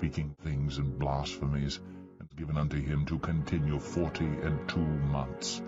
speaking things and blasphemies, and given unto him to continue 42 months.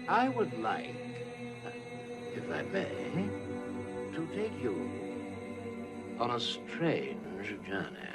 I would like, if I may, to take you on a strange journey.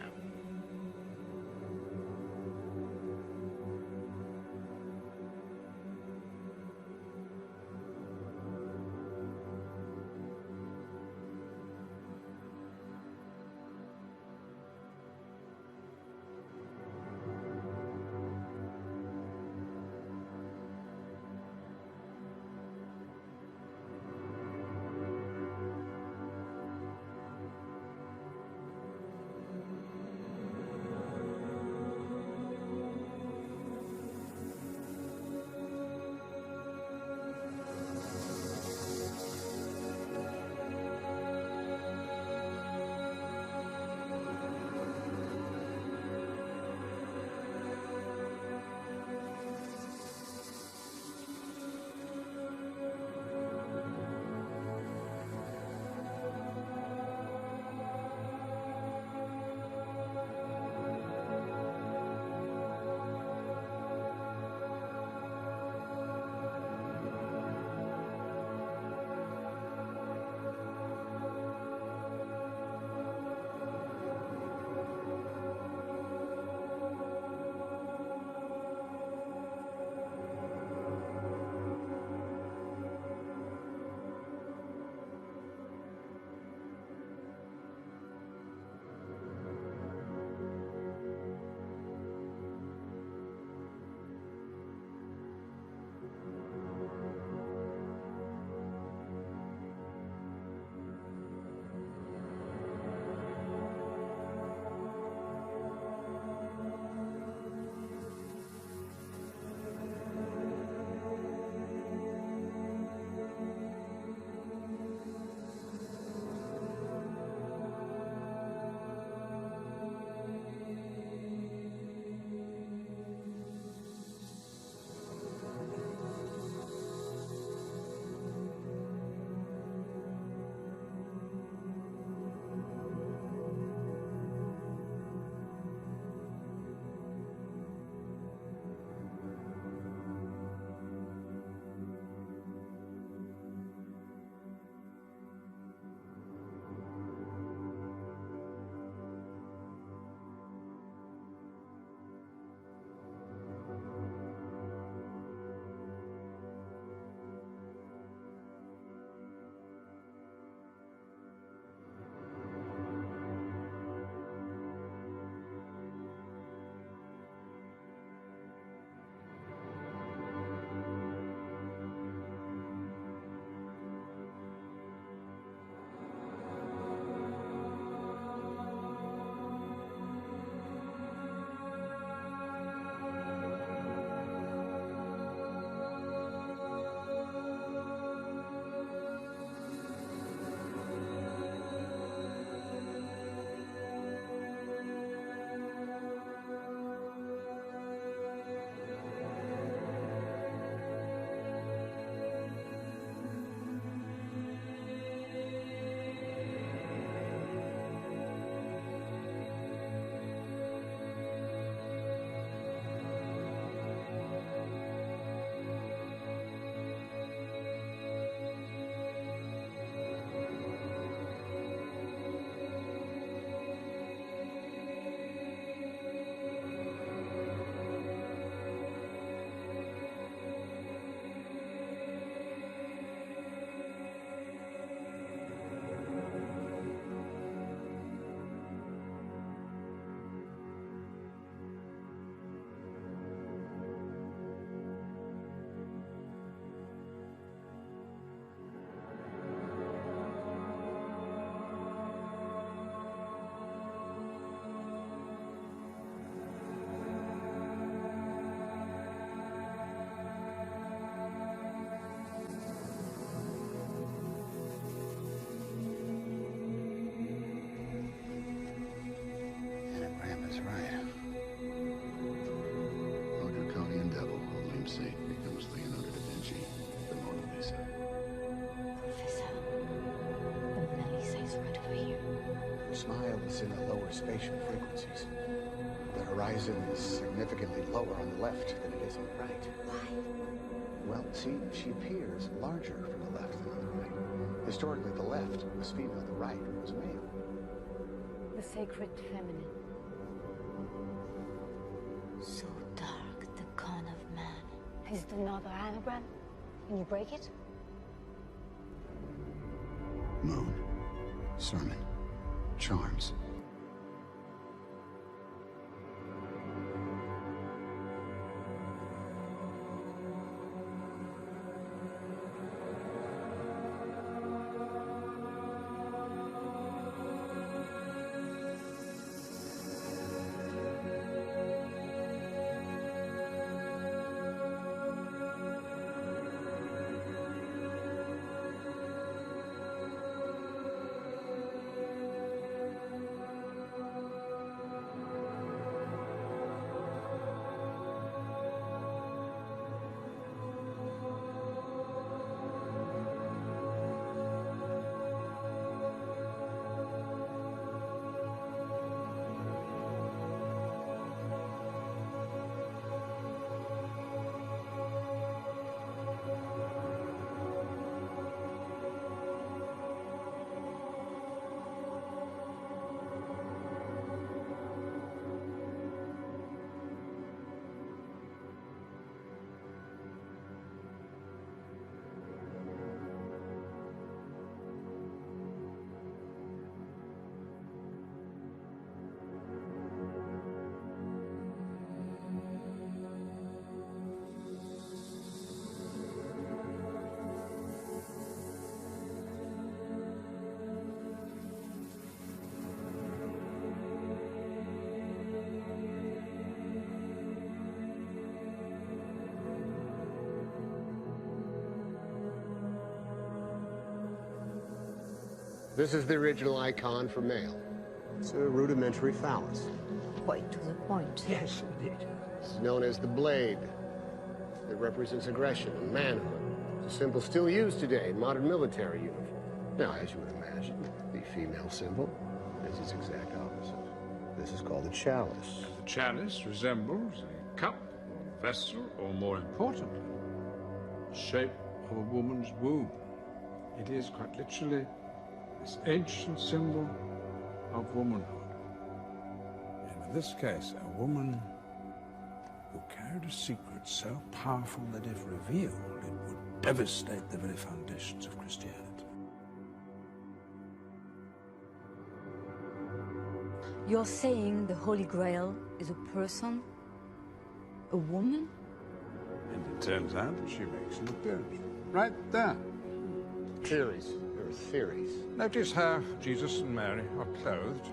Smile is in the lower spatial frequencies. The horizon is significantly lower on the left than it is on the right. Why? Well, see, she appears larger from the left than on the right. Historically, the left was female, the right was male. The sacred feminine. So dark, the con of man. Is it another anagram? Can you break it? Moon, sermon, charms. This is the original icon for male. It's a rudimentary phallus. Quite to the point. Yes, indeed. It's known as the blade. It represents aggression and manhood. It's a symbol still used today in modern military uniform. Now, as you would imagine, the female symbol is its exact opposite. This is called a chalice. The chalice resembles a cup or vessel, or more importantly, the shape of a woman's womb. It is quite literally this ancient symbol of womanhood. And in this case, a woman who carried a secret so powerful that if revealed, it would devastate the very foundations of Christianity. You're saying the Holy Grail is a person? A woman? And it turns out that she makes an appearance right there. Theories. There are theories. Notice how Jesus and Mary are clothed.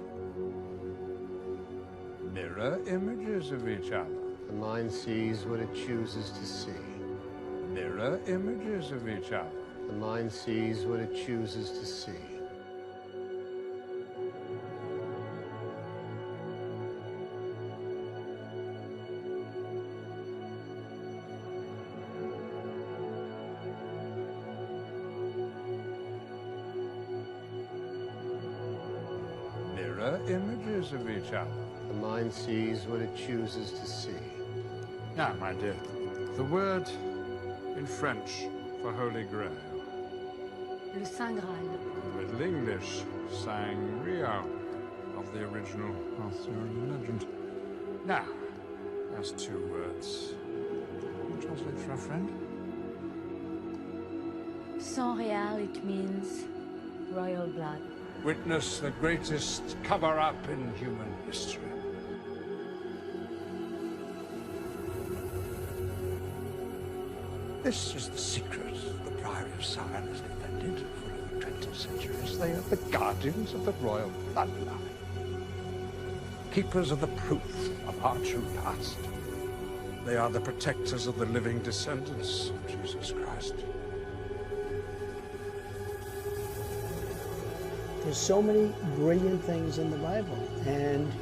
Mirror images of each other. The mind sees what it chooses to see. Mirror images of each other. The mind sees what it chooses to see. Mirror images of each other. The mind sees what it chooses to see. Now, my dear, the word in French for Holy Grail, Le Saint Graal. Middle English, Sangreal, of the original Arthurian legend. Now, as two words. Can you translate for our friend? Sang Real, it means royal blood. Witness the greatest cover-up in human history. This is the secret the Priory of Sion has defended for over 20 centuries. They are the guardians of the royal bloodline. Keepers of the proof of our true past. They are the protectors of the living descendants of Jesus Christ. There's so many brilliant things in the Bible, and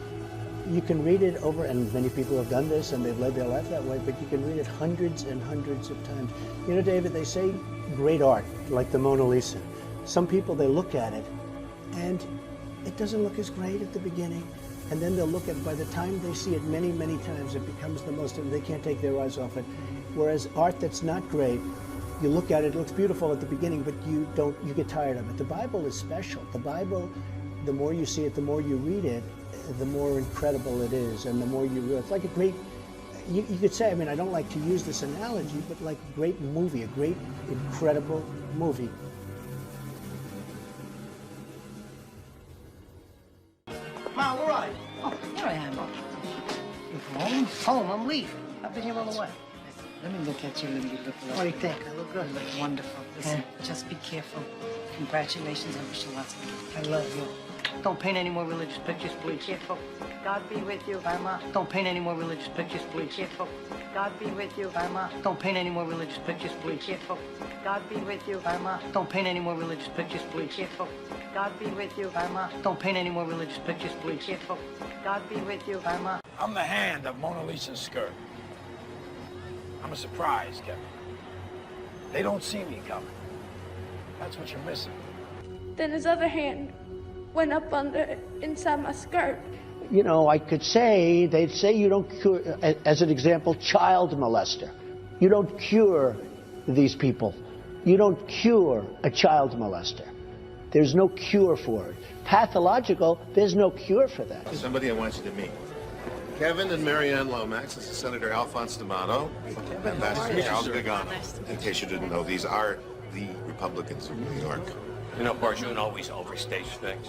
you can read it over, and many people have done this and they've led their life that way, but you can read it hundreds and hundreds of times. You know, David, they say great art, like the Mona Lisa. Some people, they look at it and it doesn't look as great at the beginning, and then they'll look at it. By the time they see it many, many times, it becomes the most, they can't take their eyes off it. Whereas art that's not great, you look at it, it looks beautiful at the beginning, but you get tired of it. The Bible is special. The Bible, the more you see it, the more you read it, the more incredible it is, and the more you realize. It's like a great, you could say, I mean, I don't like to use this analogy, but like a great movie, a great, incredible movie. Ma, where are you? Oh, here I am. You're home? Home, I'm leaving. I've been here all the way. Let me look at you and you look What do you think? I look good. You look wonderful. Listen, just be careful. Congratulations. I wish you lots of luck. I love you. Don't paint any more religious pictures, please. Be careful. God be with you. Bye, Ma. Don't paint any more religious pictures, please. Be careful. God be with you. Bye, Ma. Don't paint any more religious pictures, Be please. careful. God be with you. Bye, Ma. Don't paint any more religious pictures, Be please. careful. God be with you. Bye, Ma. Don't paint any more religious pictures, Be please. careful. God be with you. Bye, Ma. I'm the hand of Mona Lisa's skirt. I'm a surprise, Kevin. They don't see me coming. That's what you're missing. Then his other hand went up inside my skirt. You know, I could say, they'd say you don't cure, as an example, child molester. You don't cure these people. You don't cure a child molester. There's no cure for it. Pathological, there's no cure for that. Somebody I want you to meet. Kevin and Marianne Lomax. This is Senator Alphonse D'Amato, Ambassador Charles Gagano. In case you didn't know, these are the Republicans of New York. You know, Barjoon always overstates things.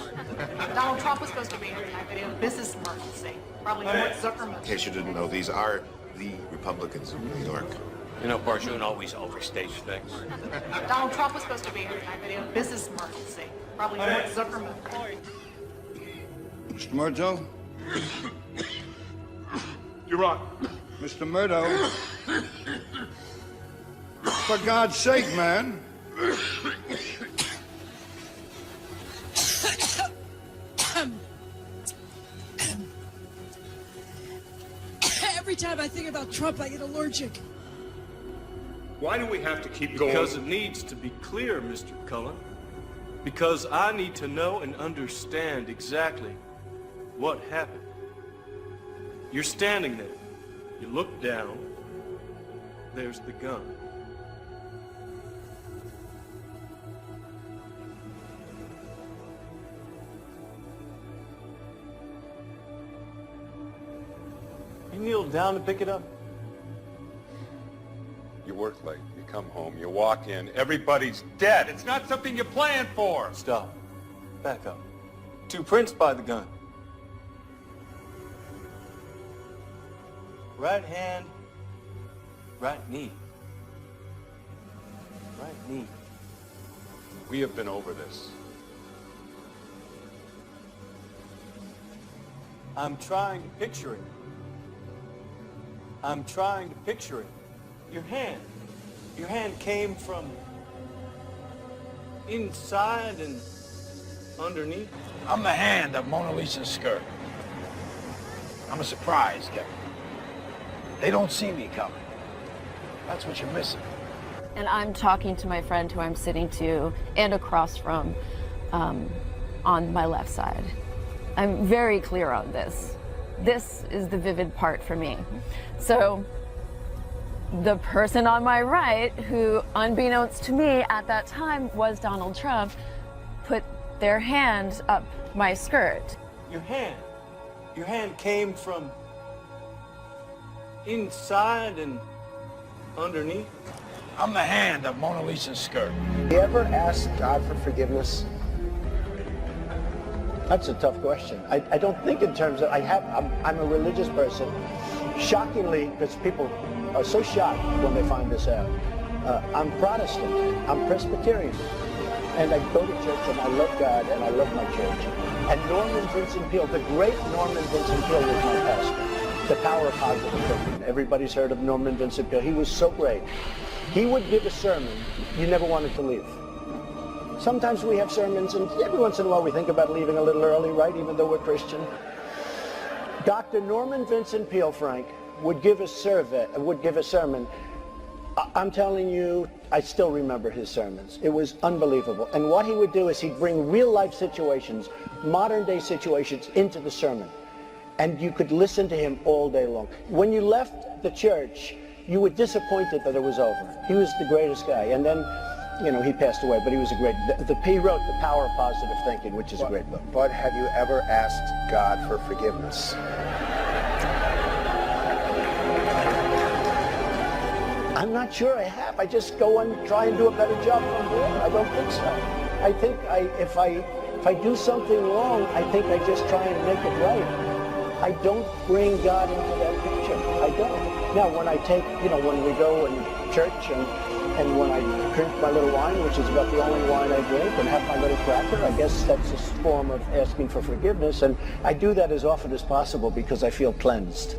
Donald Trump was supposed to be here tonight, but he had a business emergency. Probably Mark Zuckerman. In case you didn't know, these are the Republicans of New York. You know, Barjoon always overstates things. Donald Trump was supposed to be here tonight, but he had a business emergency. Probably Mark Zuckerman. Mr. Murdo? You're on. Mr. Murdo? For God's sake, man. Every time I think about Trump, I get allergic. Why do we have to keep going? Because it needs to be clear, Mr. Cullen. Because I need to know and understand exactly what happened. You're standing there. You look down. There's the gun. You kneel down to pick it up? You work late, you come home, you walk in, everybody's dead. It's not something you planned for. Stop. Back up. Two prints by the gun. Right hand, right knee. Right knee. We have been over this. I'm trying to picture it. I'm trying to picture it. Your hand came from inside and underneath. I'm the hand of Mona Lisa's skirt. I'm a surprise, Kevin. They don't see me coming. That's what you're missing. And I'm talking to my friend who I'm sitting to and across from on my left side. I'm very clear on this. This is the vivid part for me. So the person on my right, who unbeknownst to me at that time was Donald Trump, put their hand up my skirt. Your hand came from inside and underneath. I'm the hand of Mona Lisa's skirt. You ever ask God for forgiveness? That's a tough question. I don't think in terms of, I'm a religious person. Shockingly, because people are so shocked when they find this out. I'm Protestant, I'm Presbyterian. And I go to church and I love God and I love my church. And Norman Vincent Peale, the great Norman Vincent Peale was my pastor. The Power of Positive Thinking. Everybody's heard of Norman Vincent Peale. He was so great. He would give a sermon you never wanted to leave. Sometimes we have sermons, and every once in a while we think about leaving a little early, right, even though we're Christian. Dr. Norman Vincent Peale, Frank, would give a sermon. I'm telling you, I still remember his sermons. It was unbelievable. And what he would do is he'd bring real-life situations, modern-day situations, into the sermon. and you could listen to him all day long. When you left the church, you were disappointed that it was over. He was the greatest guy, and then, you know, he passed away, but he was a great, he wrote The Power of Positive Thinking, which is a great book. But have you ever asked God for forgiveness? I'm not sure I have. I just go and try and do a better job from there. I don't think so. I think if I do something wrong, I think I just try and make it right. I don't bring God into that picture. I don't. Now, when I take, you know, when we go in church and when I drink my little wine, which is about the only wine I drink, and have my little cracker, I guess that's a form of asking for forgiveness. And I do that as often as possible because I feel cleansed.